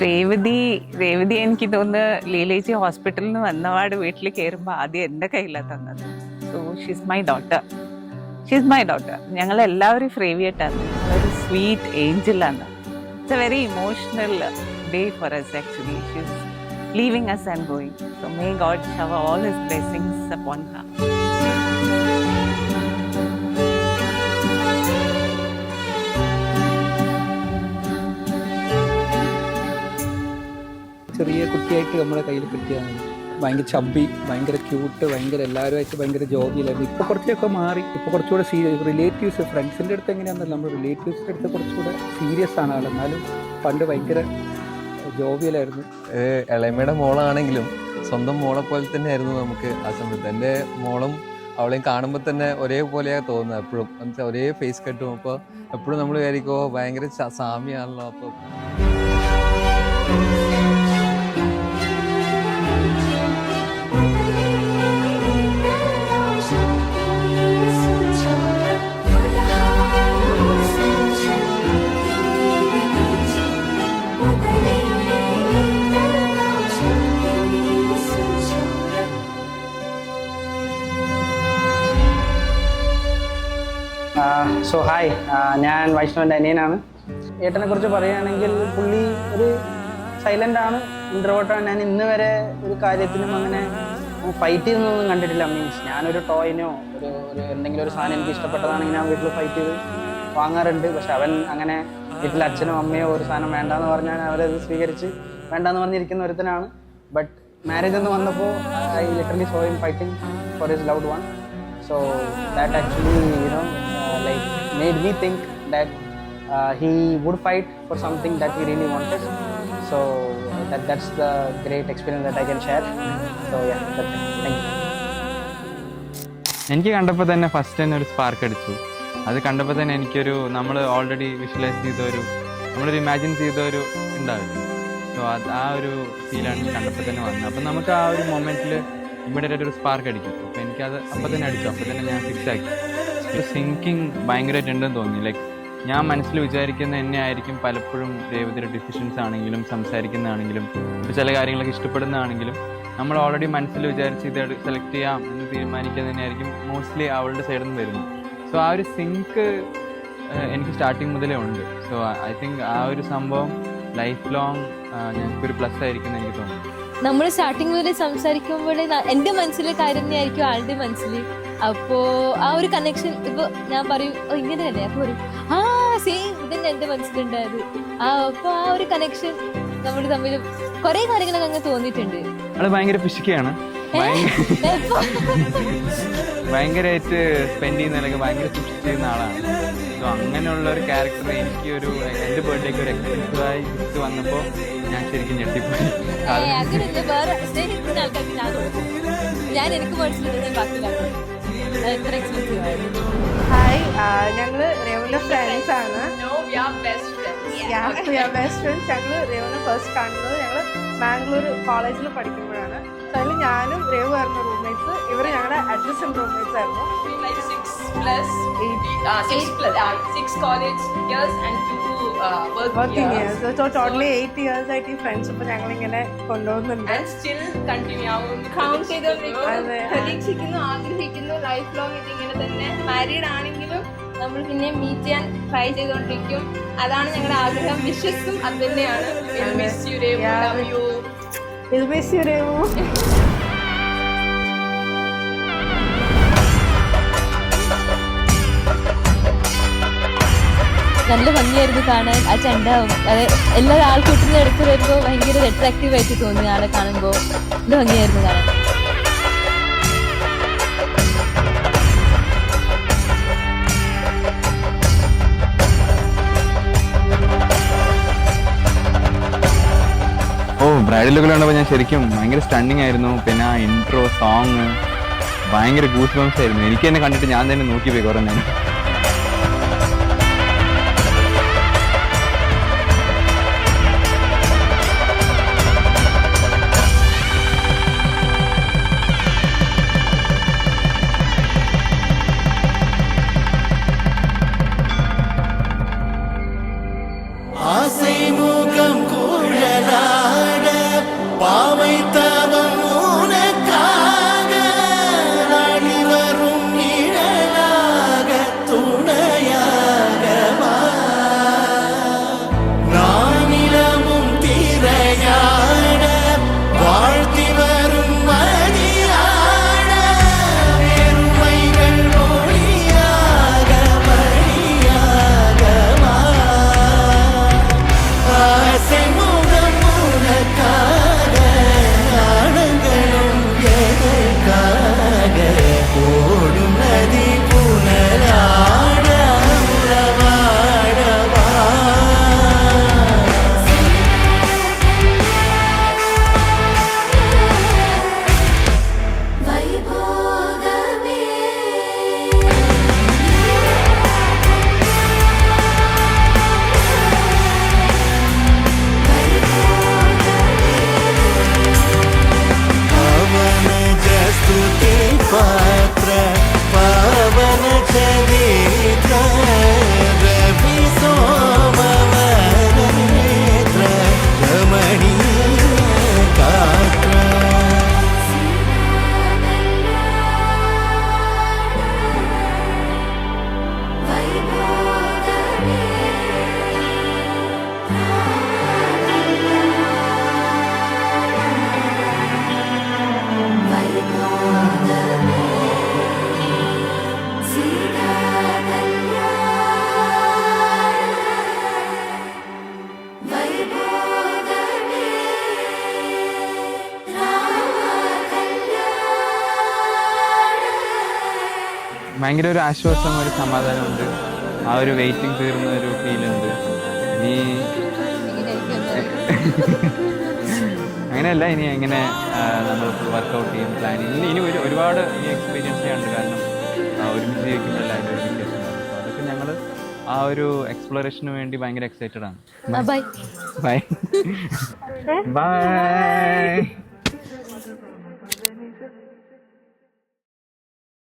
രേവതി എനിക്ക് തോന്നുന്നു ലീലേച്ചി ഹോസ്പിറ്റലിൽ നിന്ന് വന്നപാട് വീട്ടിൽ കയറുമ്പോൾ ആദ്യം എൻ്റെ കയ്യിലാണ് തന്നത്. So she's my daughter. ഞങ്ങൾ എല്ലാവരും ഫ്രേവിയറ്റാണ്. ഒരു സ്വീറ്റ് ഏഞ്ചലാണ്. It's a very emotional day for us actually. She's leaving us and going. So may God shower all his blessings upon her. ചെറിയ കുട്ടിയായിട്ട് നമ്മളെ കയ്യിൽ കിട്ടിയാണ്. ഭയങ്കര ചബ്ബി, ഭയങ്കര ക്യൂട്ട്, ഭയങ്കര എല്ലാവരുമായിട്ട് ഭയങ്കര ജോബിയിലായിരുന്നു. ഇപ്പോൾ കുറച്ചൊക്കെ മാറി. ഇപ്പോൾ കുറച്ചുകൂടെ റിലേറ്റീവ്സ്, ഫ്രണ്ട്സിൻ്റെ അടുത്ത് എങ്ങനെയാണെന്നല്ല, നമ്മൾ റിലേറ്റീവ്സിൻ്റെ അടുത്ത് കുറച്ചുകൂടെ സീരിയസ് ആണ് ആൾ. എന്നാലും പണ്ട് ഭയങ്കര ജോബിയിലായിരുന്നു. ഇളയമ്മയുടെ മോളാണെങ്കിലും സ്വന്തം മോളെ പോലെ തന്നെയായിരുന്നു നമുക്ക് ആ സമയത്ത്. എൻ്റെ മോളും അവളെയും കാണുമ്പോൾ തന്നെ ഒരേപോലെയാണ് തോന്നുന്നത് എപ്പോഴും. എന്നുവെച്ചാൽ ഒരേ ഫേസ് കട്ടും. അപ്പോൾ എപ്പോഴും നമ്മൾ വിചാരിക്കുമോ ഭയങ്കര സാമ്യമാണല്ലോ. അപ്പോൾ സോ ഹായ്, ഞാൻ വൈഷ്ണവൻ്റെ അനിയനാണ്. ഏട്ടനെ കുറിച്ച് പറയുകയാണെങ്കിൽ പുള്ളി ഒരു സൈലൻ്റ് ആണ്, ഇൻട്രോവേർട്ടാണ്. ഞാൻ ഇന്ന് വരെ ഒരു കാര്യത്തിനും അങ്ങനെ ഫൈറ്റ് ചെയ്യുന്നൊന്നും കണ്ടിട്ടില്ല. മീൻസ് ഞാനൊരു ടോയിനോ ഒരു എന്തെങ്കിലും ഒരു സാധനം എനിക്ക് ഇഷ്ടപ്പെട്ടതാണെങ്കിൽ ഞാൻ വീട്ടിൽ ഫൈറ്റ് ചെയ്ത് വാങ്ങാറുണ്ട്. പക്ഷെ അവൻ അങ്ങനെ വീട്ടിൽ അച്ഛനോ അമ്മയോ ഒരു സാധനം വേണ്ടാന്ന് പറഞ്ഞാൽ അവരത് സ്വീകരിച്ച് വേണ്ടാന്ന് പറഞ്ഞിരിക്കുന്ന ഒരുത്തനാണ്. ബട്ട് മാരേജ് എന്ന് വന്നപ്പോൾ I literally saw him fighting for his loved one. So that actually, like made me think that he would fight for something that he really wanted. So that's the great experience that I can share. So yeah, that's it. Thank you. എനിക്ക് കണ്ടപ്പോൾ തന്നെ first തന്നെ ഒരു spark അടിച്ചു. അത് കണ്ടപ്പോൾ തന്നെ എനിക്കൊരു നമ്മൾ ഓൾറെഡി വിഷ്വലൈസ് ചെയ്തൊരു നമ്മളൊരു ഇമാജിൻ ചെയ്തൊരു ഉണ്ടാവില്ല. സോ ആ ഒരു ഫീലാണ് കണ്ടപ്പോൾ തന്നെ വന്നത്. അപ്പം നമുക്ക് ആ ഒരു മൊമെൻറ്റിൽ ഇമ്മീഡിയറ്റ് ഒരു സ്പാർക്ക് അടിക്കും. അപ്പോൾ എനിക്കത് അപ്പം തന്നെ അടിച്ചു. അപ്പോൾ തന്നെ ഞാൻ ഫിക്സ് ആക്കി. ഒരു സിങ്കിങ് ഭയങ്കരമായിട്ടുണ്ടെന്ന് തോന്നി. ലൈക്ക് ഞാൻ മനസ്സിൽ വിചാരിക്കുന്ന എന്നെ ആയിരിക്കും പലപ്പോഴും രേവതിയുടെ ഡിസിഷൻസ് ആണെങ്കിലും സംസാരിക്കുന്നതാണെങ്കിലും ഇപ്പോൾ ചില കാര്യങ്ങളൊക്കെ ഇഷ്ടപ്പെടുന്നതാണെങ്കിലും നമ്മൾ ഓൾറെഡി മനസ്സിൽ വിചാരിച്ച് ഇത് സെലക്ട് ചെയ്യാം എന്ന് തീരുമാനിക്കുന്നത് തന്നെയായിരിക്കും മോസ്റ്റ്ലി അവളുടെ സൈഡിൽ നിന്ന് വരുന്നത്. സോ ആ ഒരു സിങ്ക് എനിക്ക് സ്റ്റാർട്ടിങ് മുതലേ ഉണ്ട്. സോ ഐ തിങ്ക് ആ ഒരു സംഭവം ലൈഫ് ലോങ് ഞങ്ങൾക്കൊരു പ്ലസ് ആയിരിക്കും എന്ന് എനിക്ക് തോന്നുന്നു. നമ്മൾ സ്റ്റാർട്ടിങ് മുതൽ സംസാരിക്കുമ്പോഴേ എൻ്റെ മനസ്സിലെ കാര്യം തന്നെയായിരിക്കും ആളുടെ മനസ്സിൽ. അപ്പോൾ ആ ഒരു കണക്ഷൻ ഇപ്പോൾ ഞാൻ പറയും ഇങ്ങനെ തന്നെ, അപ്പോൾ പറയും സെയിം ഇതന്നെ എൻ്റെ മനസ്സിലുണ്ടായത്. അപ്പോൾ ആ ഒരു കണക്ഷൻ നമ്മൾ തമ്മിൽ കുറേ കാര്യങ്ങളൊക്കെ അങ്ങ് തോന്നിയിട്ടുണ്ട്. അത് ഭയങ്കര പിശുക്കിയാണ്, ഭയങ്കരമായിട്ട് സ്പെൻഡ് ചെയ്യുന്നതിലൊക്കെ ഭയങ്കര സൂക്ഷിച്ച് ചെയ്യുന്ന ആളാണ്. സോ അങ്ങനെയുള്ള ഒരു ക്യാരക്ടർ എനിക്ക് എൻ്റെ ബർത്ത്ഡേക്ക് ഒരു എക്സ്പെൻസീവായി ഗിഫ്റ്റ് വന്നപ്പോൾ ഞാൻ ശരിക്കും ഞെട്ടിപ്പോയി. ഞാൻ എനിക്ക് മനസ്സിലായി എത്ര എക്സ്പെൻസീവ് ആയിരുന്നു. ഹായ്, ഞങ്ങള് രേവുവിന്റെ ഫ്രണ്ട്സ് ആണ്. ഞങ്ങള് രേവുവിനെ ഫസ്റ്റ് കാണുന്നത് ഞങ്ങള് മാംഗ്ലൂർ കോളേജിൽ പഠിക്കുമ്പോഴാണ്. സോ അതിൽ ഞാനും രേവു ആയിരുന്നു റൂംമേറ്റ്സ്. ഇവർ ഞങ്ങളുടെ അഡ്ജസ്റ്റന്റ് റൂംമേറ്റ്സ് ആയിരുന്നു. 6 college years and 2 working years. So totally 8 years ആയിട്ട് ഈ ഫ്രണ്ട്ഷിപ്പ് ഞങ്ങളിങ്ങനെ കൊണ്ടുപോകുന്നുണ്ട്. And still continue പ്രതീക്ഷിക്കുന്നു, ആഗ്രഹിക്കുന്നു ലൈഫ് ലോങ് ഇതിങ്ങനെ തന്നെ. മാരീഡ് ആണെങ്കിലും നമ്മൾ പിന്നെ മീറ്റ് ചെയ്യാൻ ട്രൈ ചെയ്തുകൊണ്ടിരിക്കും. അതാണ് ഞങ്ങളുടെ ആഗ്രഹം, വിശ്വസും അത് തന്നെയാണ്. We'll miss you, Revu. നല്ല ഭംഗിയായിരുന്നു കാണാൻ. ആ ചണ്ടാവും അത് എല്ലാ ആൾക്കൂട്ടിൻ്റെ അടുത്ത് വരുമ്പോൾ ഭയങ്കര അട്രാക്റ്റീവ് ആയിട്ട് തോന്നി ആളെ കാണുമ്പോൾ. നല്ല ഭംഗിയായിരുന്നു കാണാൻ. ബ്രൈഡൽ ലുക്കിൽ കണ്ടപ്പോൾ ഞാൻ ശരിക്കും ഭയങ്കര സ്റ്റണ്ണിങ് ആയിരുന്നു. പിന്നെ ആ ഇൻട്രോ സോങ് ഭയങ്കര ഗൂസ് ബംസ് ആയിരുന്നു. എനിക്ക് തന്നെ കണ്ടിട്ട് ഞാൻ തന്നെ നോക്കിപ്പോയി കുറേ നേരം. ஆசை முகம் கூழல ഭയങ്കര ഒരു ആശ്വാസം, ഒരു സമാധാനമുണ്ട്. ആ ഒരു വെയിറ്റിംഗ് തീർന്ന ഒരു ഫീലുണ്ട്. ഇനി അങ്ങനെയല്ല, ഇനി എങ്ങനെ നമ്മൾ വർക്കൗട്ട് ചെയ്യും, പ്ലാനിങ് ഇനി ഒരുപാട് ഇനി എക്സ്പീരിയൻസ് ചെയ്യാനുണ്ട്. കാരണം ഒരുമിച്ച് ജീവിക്കുമ്പോഴല്ല അതിൻ്റെ ഒരു വ്യത്യാസം. അതൊക്കെ ഞങ്ങൾ ആ ഒരു എക്സ്പ്ലോറേഷന് വേണ്ടി ഭയങ്കര എക്സൈറ്റഡ് ആണ്. Bye bye bye.